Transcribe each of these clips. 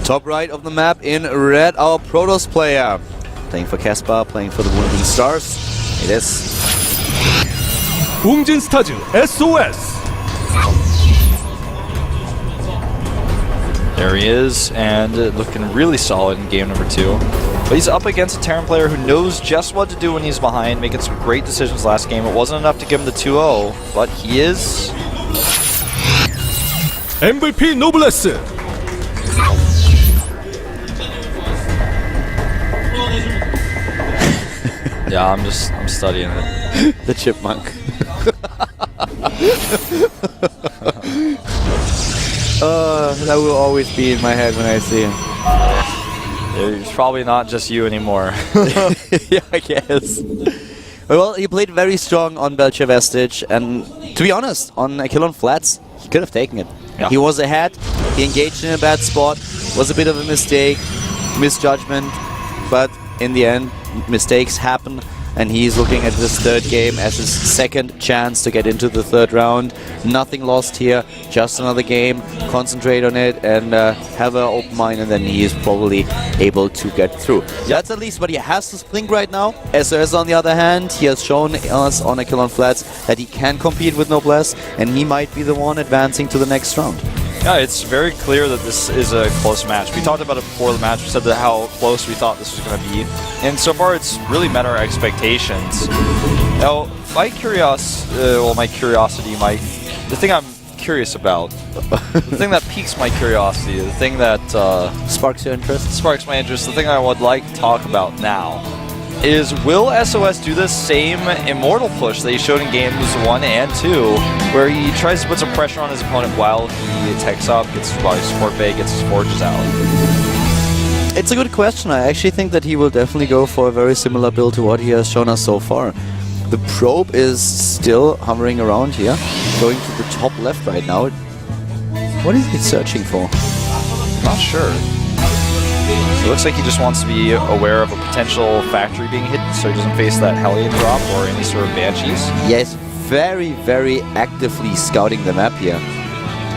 Top right of the map in red, our Protoss player. Playing for Caspar, playing for the Wounding Stars. It is. 웅진 스타즈 SOS. There he is, and looking really solid in game number 2. But he's up against a Terran player who knows just what to do when he's behind, making some great decisions last game. It wasn't enough to give him the 2-0, but he is... MVP Noblesse. Yeah, I'm studying it. The chipmunk. That will always be in my head when I see him. It's probably not just you anymore. Yeah, I guess. Well, he played very strong on Belcher Vestige, and to be honest, on Kill on Flats, he could have taken it. Yeah. He was ahead, he engaged in a bad spot, was a bit of a mistake, misjudgment, but in the end, mistakes happen, and he's looking at this third game as his second chance to get into the third round. Nothing lost here, just another game, concentrate on it and have an open mind, and then he is probably able to get through. That's at least what he has to think right now. SOS on the other hand, he has shown us on a Kill on Flats that he can compete with Noblesse, and he might be the one advancing to the next round. Yeah, it's very clear that this is a close match. We talked about it before the match. We said that how close we thought this was going to be. And so far, it's really met our expectations. Now, my curiosity, the thing I'm curious about, the thing that piques my curiosity, the thing that Sparks your interest? Sparks my interest, the thing I would like to talk about now is, will SOS do this same Immortal push that he showed in games 1 and 2, where he tries to put some pressure on his opponent while he techs up, gets his body support bay, gets his forges out? It's a good question. I actually think that he will definitely go for a very similar build to what he has shown us so far. The probe is still hovering around here, going to the top left right now. What is he searching for? Not sure. It looks like he just wants to be aware of a potential factory being hit so he doesn't face that Hellion drop or any sort of Banshees. Yes, very, very actively scouting the map here.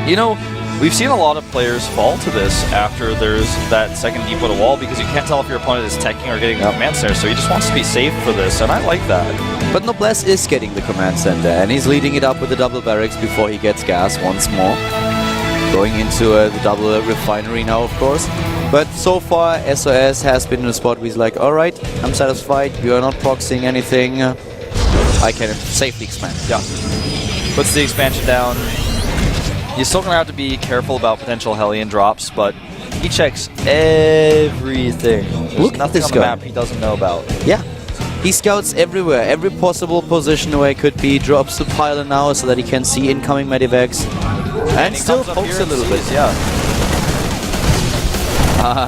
You know, we've seen a lot of players fall to this after there's that second deep with a wall, because you can't tell if your opponent is teching or getting the command center, so he just wants to be safe for this, and I like that. But Noblesse is getting the command center, and he's leading it up with the double barracks before he gets gas once more. Going into the double refinery now, of course. But so far, SOS has been in a spot where he's like, alright, I'm satisfied, you are not proxying anything, I can safely expand. Yeah. Puts the expansion down. He's still going to have to be careful about potential Hellion drops, but he checks everything. There's Look at nothing this on the guy. map he doesn't know about. Yeah. He scouts everywhere, every possible position where it could be, drops the pylon now so that he can see incoming medivacs. And he still comes up pokes here a little and bit. sees, yeah.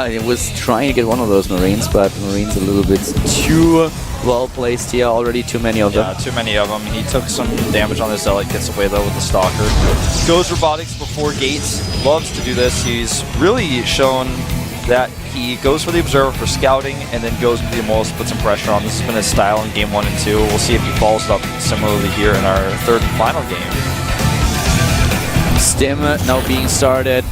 He was trying to get one of those Marines, but the Marines a little bit too well placed here. Already too many of them. Yeah, too many of them. He took some damage on the Zealot, gets away though with the Stalker. Goes Robotics before Gates. Loves to do this. He's really shown that he goes for the Observer for scouting and then goes with the Immortals to put some pressure on. This has been his style in game 1 and 2. We'll see if he follows it up similarly here in our third and final game. Stim now being started.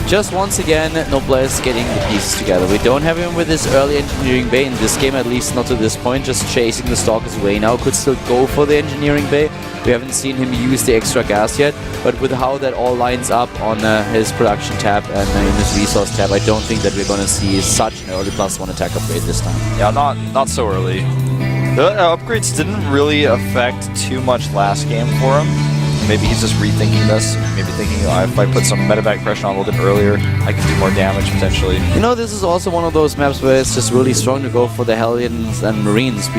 Just once again, Noblesse getting the pieces together. We don't have him with his early engineering bay in this game, at least not to this point, just chasing the Stalkers away now. Could still go for the engineering bay. We haven't seen him use the extra gas yet, but with how that all lines up on his production tab and in his resource tab, I don't think that we're going to see such an early +1 attack upgrade this time. Yeah, not so early. The upgrades didn't really affect too much last game for him. Maybe he's just rethinking this. Maybe thinking, if I put some medevac pressure on a little bit earlier, I can do more damage potentially. You know, this is also one of those maps where it's just really strong to go for the Hellions and Marines.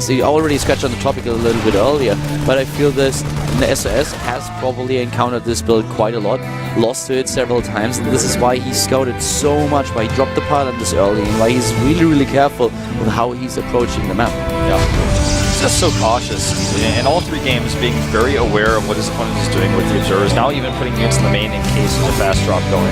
You already scratched on the topic a little bit earlier, but I feel this, the SOS has probably encountered this build quite a lot, lost to it several times, and this is why he scouted so much, why he dropped the pylon this early, and why he's really, really careful with how he's approaching the map. Yeah. just so cautious in all 3 games, being very aware of what his opponent is doing with the observers. Now even putting units in the main in case there's a fast drop going.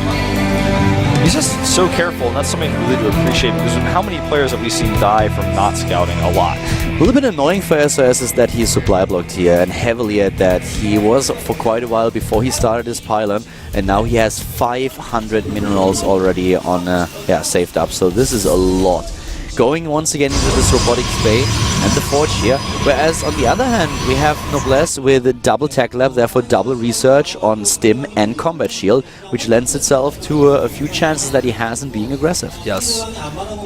He's just so careful, and that's something really to appreciate, because how many players have we seen die from not scouting? A lot. A little bit annoying for SOS is that he's supply blocked here, and heavily at that. He was for quite a while before he started his pylon, and now he has 500 minerals already on saved up. So this is a lot. Going once again into this robotics bay and the forge here. Whereas on the other hand, we have Noblesse with a double tech lab, therefore double research on stim and combat shield, which lends itself to a few chances that he has in being aggressive. Yes.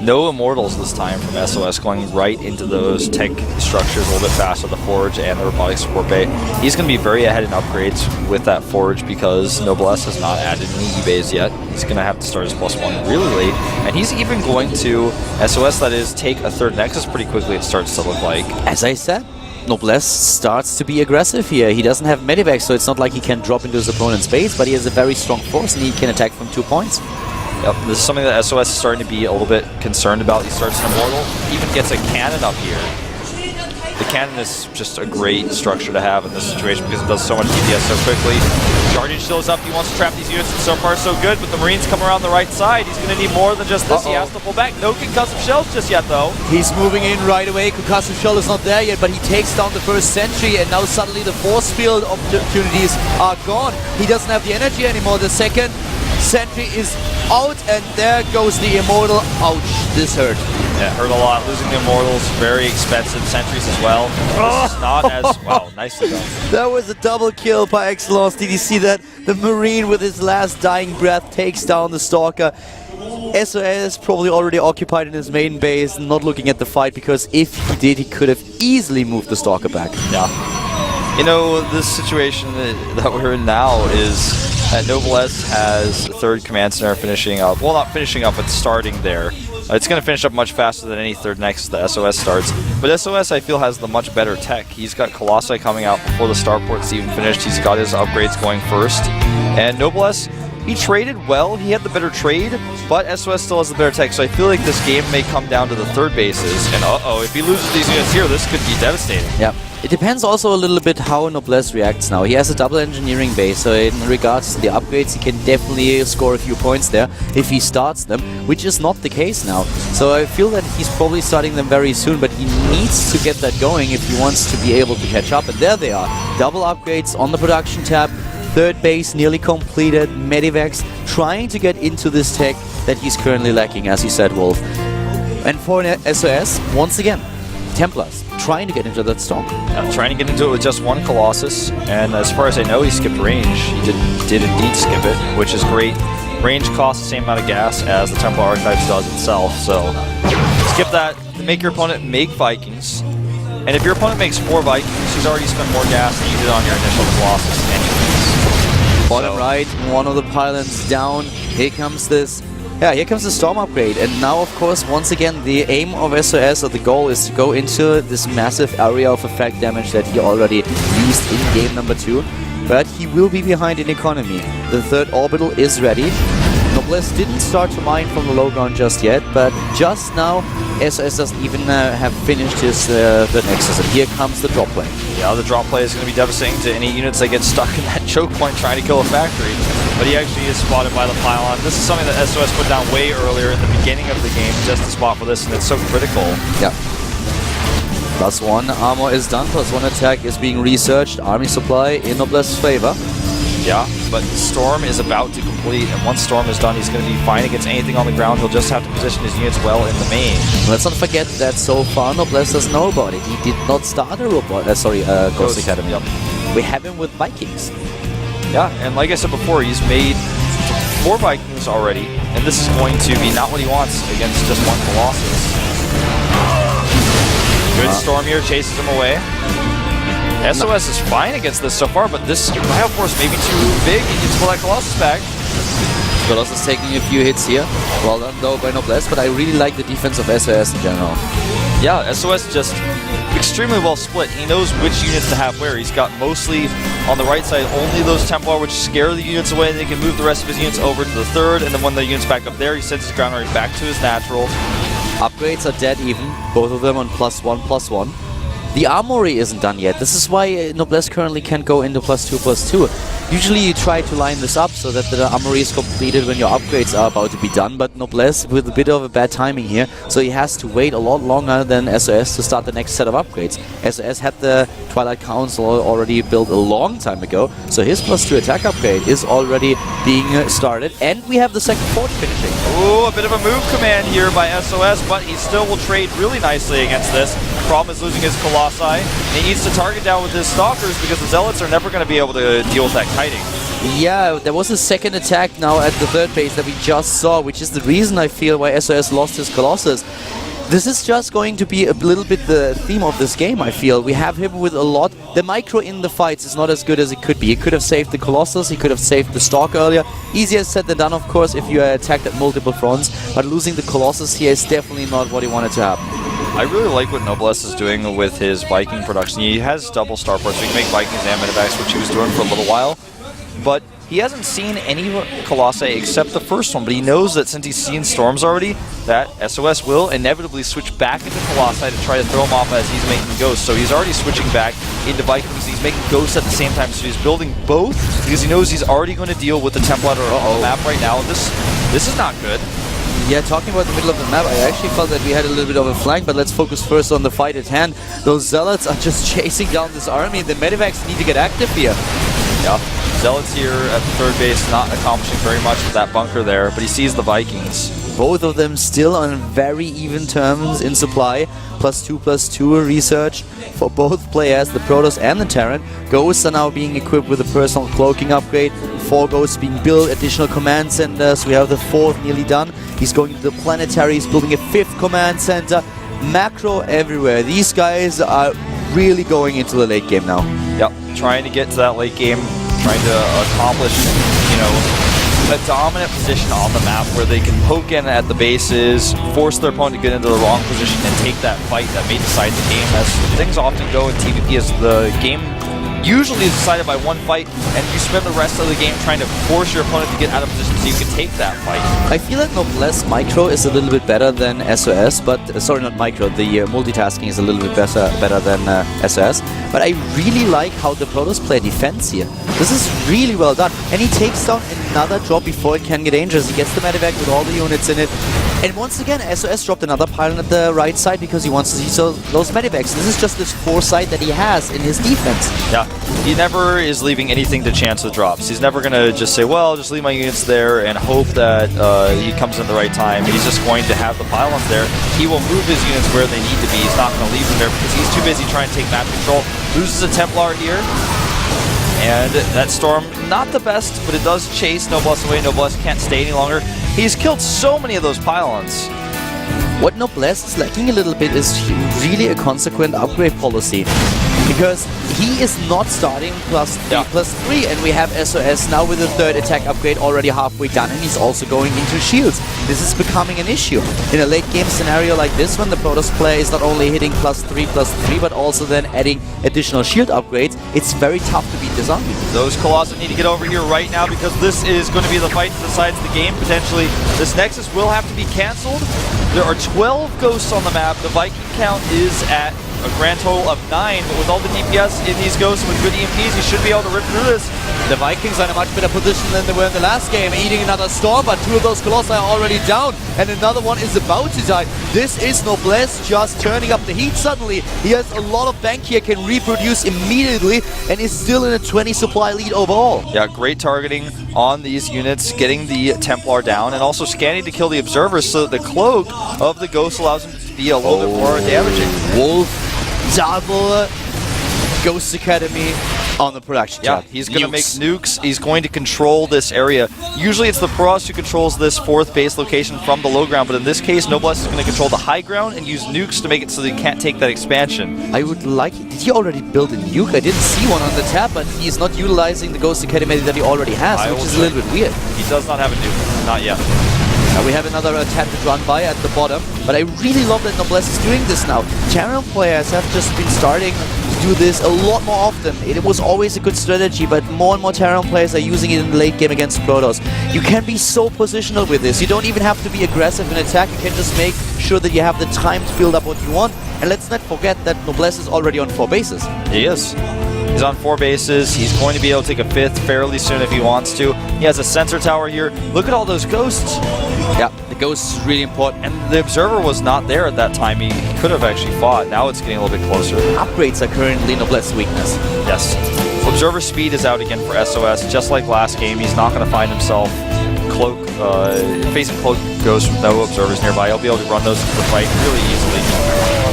No immortals this time from SOS, going right into those tech structures a little bit faster, the forge and the robotics support bay. He's going to be very ahead in upgrades with that forge because Noblesse has not added any E-bays yet. He's going to have to start his +1 really late, and he's even going to SOS, that is, take a 3rd Nexus pretty quickly, it starts to look like. As I said, Noblesse starts to be aggressive here. He doesn't have medivac, so it's not like he can drop into his opponent's base, but he has a very strong force and he can attack from 2 points. Yep, this is something that SOS is starting to be a little bit concerned about. He starts an Immortal, even gets a cannon up here. The cannon is just a great structure to have in this situation because it does so much DPS so quickly. Guardian shows up, he wants to trap these units, and so far so good, but the Marines come around the right side. He's going to need more than just this. He has to pull back. No concussive shells just yet, though. He's moving in right away. Concussive shell is not there yet, but he takes down the first sentry, and now suddenly the force field opportunities are gone. He doesn't have the energy anymore. The second sentry is out, and there goes the Immortal. Ouch, this hurt. Yeah, hurt a lot. Losing the Immortals, very expensive sentries as well. This is not as... Wow, nicely done. That was a double kill by excellence. Did you see that? The Marine with his last dying breath takes down the Stalker. SOS probably already occupied in his main base, not looking at the fight, because if he did, he could have easily moved the Stalker back. Yeah. You know, this situation that we're in now is that Noblesse has the 3rd command center finishing up. Well, not finishing up, but starting there. It's going to finish up much faster than any 3rd Nexus that SOS starts. But SOS, I feel, has the much better tech. He's got Colossi coming out before the starport's even finished. He's got his upgrades going first. And Noblesse, he traded well. He had the better trade, but SOS still has the better tech. So I feel like this game may come down to the 3rd bases. And uh-oh, if he loses these units here, this could be devastating. Yeah. It depends also a little bit how Noblesse reacts now. He has a double engineering base, so in regards to the upgrades, he can definitely score a few points there if he starts them, which is not the case now. So I feel that he's probably starting them very soon, but he needs to get that going if he wants to be able to catch up. And there they are. Double upgrades on the production tab. 3rd base nearly completed. Medivacs trying to get into this tech that he's currently lacking, as you said, Wolf. And for SOS, once again, Templars trying to get into that stock. Trying to get into it with just 1 Colossus, and as far as I know, he skipped range. He did indeed skip it, which is great. Range costs the same amount of gas as the Templar Archetypes does itself, so skip that to make your opponent make Vikings. And if your opponent makes 4 Vikings, he's already spent more gas than you did on your initial Colossus anyways. Bottom right, one of the pylons down. Here comes this. Yeah, here comes the Storm upgrade, and now of course once again the aim of SOS, or the goal, is to go into this massive area of effect damage that he already used in game number 2, but he will be behind in economy. The 3rd orbital is ready. Noblesse didn't start to mine from the low ground just yet, but just now SOS doesn't even have finished his 3rd Nexus, and here comes the drop play. Yeah, the drop play is going to be devastating to any units that get stuck in that choke point trying to kill a factory. But he actually is spotted by the pylon. This is something that SOS put down way earlier in the beginning of the game, just to spot for this, and it's so critical. Yeah. +1 armor is done, +1 attack is being researched. Army supply in Noblesse's favor. Yeah, but Storm is about to complete, and once Storm is done, he's going to be fine against anything on the ground. He'll just have to position his units well in the main. Let's not forget that so far Noblesse has nobody. He did not start a robot. Ghost Academy. Yep. We have him with Vikings. Yeah, and like I said before, he's made 4 Vikings already, and this is going to be not what he wants against just 1 Colossus. Good Storm here, chases him away. SOS is fine against this so far, but this Bioforce may be too big. He needs to pull that Colossus back. Colossus taking a few hits here. Well done though by Noblesse, but I really like the defense of SOS in general. Yeah, SOS just extremely well split. He knows which units to have where. He's got mostly on the right side only those Templar which scare the units away, and they can move the rest of his units over to the 3rd, and then when the units back up there, he sends his ground army back to his natural. Upgrades are dead even, both of them on +1/+1. The armory isn't done yet. This is why Noblesse currently can't go into +2/+2. Usually you try to line this up so that the armory is completed when your upgrades are about to be done, but Noblesse with a bit of a bad timing here, so he has to wait a lot longer than SOS to start the next set of upgrades. SOS had the Twilight Council already built a long time ago, so his +2 attack upgrade is already being started, and we have the second forge finishing. Ooh, a bit of a move command here by SOS, but he still will trade really nicely against this. Problem is losing his Colossi, and he needs to target down with his Stalkers because the Zealots are never going to be able to deal with that kiting. Yeah, there was a second attack now at the third base that we just saw, which is the reason I feel why SOS lost his Colossus. This is just going to be a little bit the theme of this game, I feel. We have him with a lot. The micro in the fights is not as good as it could be. He could have saved the Colossus, he could have saved the Stalker earlier. Easier said than done, of course, if you are attacked at multiple fronts. But losing the Colossus here is definitely not what he wanted to happen. I really like what Noblesse is doing with his Viking production. He has double starports, so he can make Vikings and Medivacs, which he was doing for a little while. But he hasn't seen any Colossi except the first one, but he knows that since he's seen Storms already, that SOS will inevitably switch back into Colossi to try to throw him off as he's making Ghosts. So he's already switching back into Vikings. He's making Ghosts at the same time, so he's building both because he knows he's already going to deal with the Templar on the map right now. This is not good. Yeah, talking about the middle of the map, I actually felt that we had a little bit of a flank, but let's focus first on the fight at hand. Those Zealots are just chasing down this army. The Medivacs need to get active here. Yeah, Zealots here at the third base, not accomplishing very much with that bunker there, but he sees the Vikings. Both of them still on very even terms in supply. +2/+2 research for both players, the Protoss and the Terran. Ghosts are now being equipped with a personal cloaking upgrade. 4 Ghosts being built, additional command centers. We have the 4th nearly done. He's going to the planetary, he's building a 5th command center. Macro everywhere. These guys are really going into the late game now. Yep, trying to get to that late game, trying to accomplish, you know, a dominant position on the map where they can poke in at the bases, force their opponent to get into the wrong position, and take that fight that may decide the game. As things often go in TVP, as the game usually is decided by one fight, and you spend the rest of the game trying to force your opponent to get out of position so you can take that fight. I feel like Noblesse Micro is a little bit better than SOS, but sorry, not Micro, the multitasking is a little bit better than SOS, but I really like how the Protoss play defense here. This is really well done, and he takes down another drop before it can get dangerous. He gets the Medivac with all the units in it, and once again SOS dropped another pylon at the right side because he wants to see those Medivacs. This is just this foresight that he has in his defense. Yeah, he never is leaving anything to chance of drops. He's never going to just say, well, just leave my units there and hope that he comes in the right time. He's just going to have the pylons there. He will move his units where they need to be. He's not going to leave them there because he's too busy trying to take map control. Loses a Templar here. And that Storm, not the best, but it does chase Noblesse away. Noblesse can't stay any longer. He's killed so many of those pylons. What Noblesse is lacking a little bit is really a consequent upgrade policy. Because he is not starting +3/+3, and we have SOS now with the 3rd attack upgrade already halfway done, and he's also going into shields. This is becoming an issue. In a late game scenario like this one, the Protoss player is not only hitting +3/+3, but also then adding additional shield upgrades. It's very tough to beat the zombie. Those Colossi need to get over here right now because this is going to be the fight that decides the game, potentially. This Nexus will have to be cancelled. There are 12 Ghosts on the map. The Viking count is at a grand total of 9, but with all the DPS in these Ghosts with good EMPs, he should be able to rip through this. The Vikings are in a much better position than they were in the last game, eating another Storm, but 2 of those Colossi are already down, and another one is about to die. This is Noblesse just turning up the heat suddenly. He has a lot of bank here, can reproduce immediately, and is still in a 20 supply lead overall. Yeah, great targeting on these units, getting the Templar down, and also scanning to kill the Observers so that the Cloak of the Ghost allows him to be a little bit more damaging. Wolf, double Ghost Academy on the production job. He's going to make nukes. He's going to control this area. Usually it's the Protoss who controls this 4th base location from the low ground, but in this case, Noblesse is going to control the high ground and use nukes to make it so they can't take that expansion. I would like... Did he already build a nuke? I didn't see one on the tab, but he's not utilizing the Ghost Academy that he already has, which is a little bit weird. He does not have a nuke. Not yet. We have another attempted run by at the bottom, but I really love that Noblesse is doing this now. Terran players have just been starting to do this a lot more often. It was always a good strategy, but more and more Terran players are using it in the late game against Protoss. You can be so positional with this. You don't even have to be aggressive in attack. You can just make sure that you have the time to build up what you want, And let's not forget that Noblesse is already on 4 bases. He is. He's on 4 bases. He's going to be able to take a 5th fairly soon if he wants to. He has a sensor tower here. Look at all those ghosts. Yeah, the ghost is really important. And the observer was not there at that time. He could have actually fought. Now it's getting a little bit closer. Upgrades are currently Noblesse's weakness. Yes. Observer speed is out again for SOS. Just like last game, he's not going to find himself facing cloak ghosts with no observers nearby. He'll be able to run those into the fight really easily.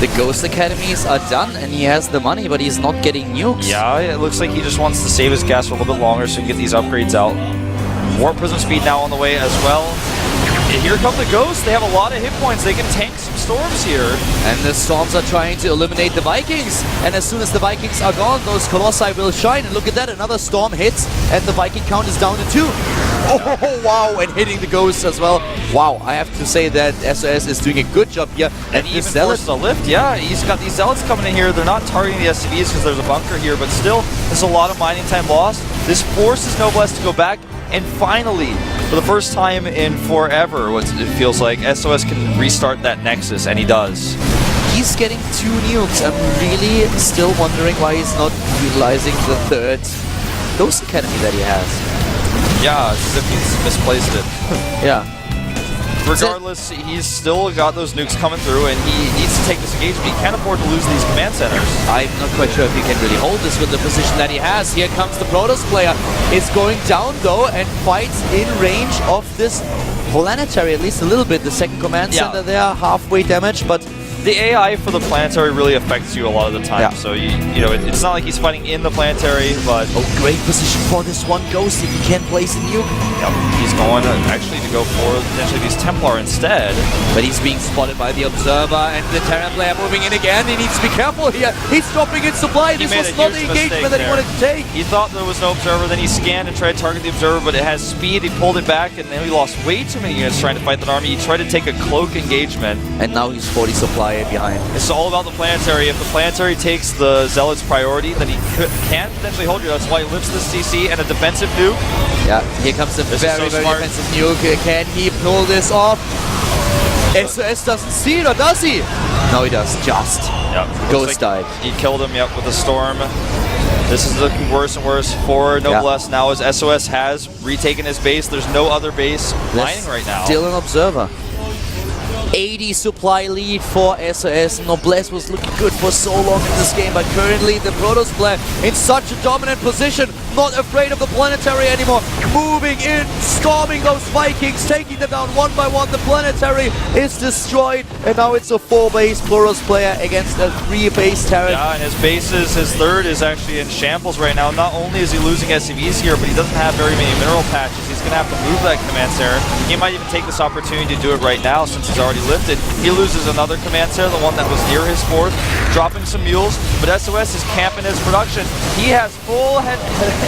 The Ghost Academies are done, and he has the money, but he's not getting nukes. Yeah, it looks like he just wants to save his gas for a little bit longer so he can get these upgrades out. More Prism Speed now on the way as well. And here come the Ghosts. They have a lot of hit points. They can tank some Storms here. And the Storms are trying to eliminate the Vikings. And as soon as the Vikings are gone, those Colossi will shine. And look at that, another Storm hits, and the Viking count is down to 2. Oh, wow, and hitting the Ghosts as well. Wow, I have to say that SOS is doing a good job here. And he even forces a lift, yeah. He's got these Zealots coming in here. They're not targeting the SCVs because there's a bunker here, but still, there's a lot of mining time lost. This forces Noblesse to go back, and finally, for the first time in forever, what it feels like, SOS can restart that Nexus, and he does. He's getting 2 nukes. I'm really still wondering why he's not utilizing the 3rd Ghost Academy that he has. Yeah, it's as if he's misplaced it. Yeah. Regardless, he's still got those nukes coming through, and he needs to take this engagement. He can't afford to lose these command centers. I'm not quite sure if he can really hold this with the position that he has. Here comes the Protoss player. It's going down, though, and fights in range of this planetary, at least a little bit. The second command center there, halfway damage, but the AI for the planetary really affects you a lot of the time. Yeah. So, you know, it's not like he's fighting in the planetary, but... Oh, great position for this one Ghost if he can't place a nuke. Yep, he's going actually to go for potentially these Templar instead. But he's being spotted by the Observer, and the Terran player moving in again. He needs to be careful here. He's dropping in supply. This was not the engagement that he wanted to take. He thought there was no Observer, then he scanned and tried to target the Observer, but it has speed. He pulled it back, and then he lost way too many units trying to fight that army. He tried to take a cloak engagement. And now he's 40 supply behind. It's all about the planetary. If the planetary takes the Zealots priority, then he can potentially hold you. That's why he lifts the CC and a defensive nuke. Yeah, here comes the very defensive nuke. Can he pull this off? SOS doesn't see it, or does he? No, he does. Just. Yep. Ghost died. He killed him, with a Storm. This is looking worse and worse for Noblesse now as SOS has retaken his base. There's no other base mining right now. Still an Observer. 80 supply lead for SOS. Noblesse was looking good for so long in this game, but currently the Protoss player in such a dominant position, not afraid of the planetary anymore, moving in, storming those Vikings, taking them down one by one. The planetary is destroyed, and now it's a 4-base Protoss player against a 3-base Terran. Yeah, and his 3rd is actually in shambles right now. Not only is he losing SCVs here, but he doesn't have very many mineral patches. He's going to have to move that command center. He might even take this opportunity to do it right now since he's already lifted. He loses another command center, the one that was near his 4th, dropping some mules, but SOS is camping his production. He has full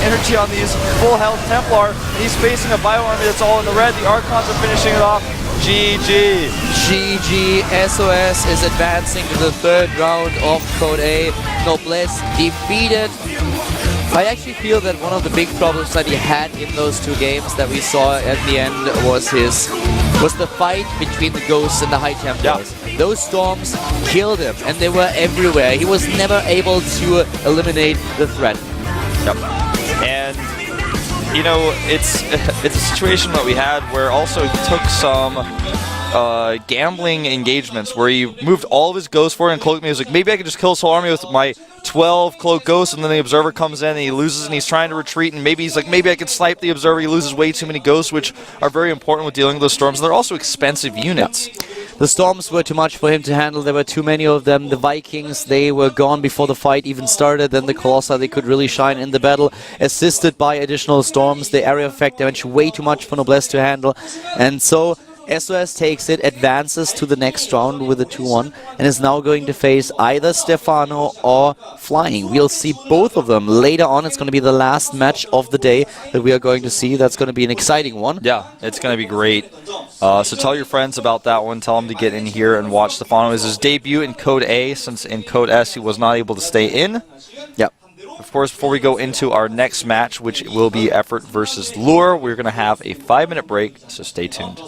energy on these full health Templar, and he's facing a bio army that's all in the red. The Archons are finishing it off. GG. GG. SOS is advancing to the 3rd round of Code A. Noblesse defeated. I actually feel that one of the big problems that he had in those 2 games that we saw at the end was the fight between the Ghosts and the High Templars. Yeah. Those Storms killed him, and they were everywhere. He was never able to eliminate the threat. Yep. And you know, it's a situation that we had where also he took some gambling engagements where he moved all of his ghosts forward and cloaked me. He was like, maybe I could just kill this whole army with my 12 cloak ghosts, and then the Observer comes in and he loses and he's trying to retreat, and maybe he's like, maybe I can snipe the Observer. He loses way too many ghosts, which are very important with dealing with those Storms. They're also expensive units. Yeah. The Storms were too much for him to handle. There were too many of them. The Vikings, they were gone before the fight even started. Then the Colossi, they could really shine in the battle, assisted by additional Storms. The area effect damage way too much for Noblesse to handle. And so SOS takes it, advances to the next round with a 2-1, and is now going to face either Stefano or Flying. We'll see both of them later on. It's going to be the last match of the day that we are going to see. That's going to be an exciting one. Yeah, it's going to be great. So tell your friends about that one. Tell them to get in here and watch Stefano. It is his debut in Code A, since in Code S he was not able to stay in. Yep. Of course, before we go into our next match, which will be Effort versus Lure, we're going to have a 5-minute break, so stay tuned.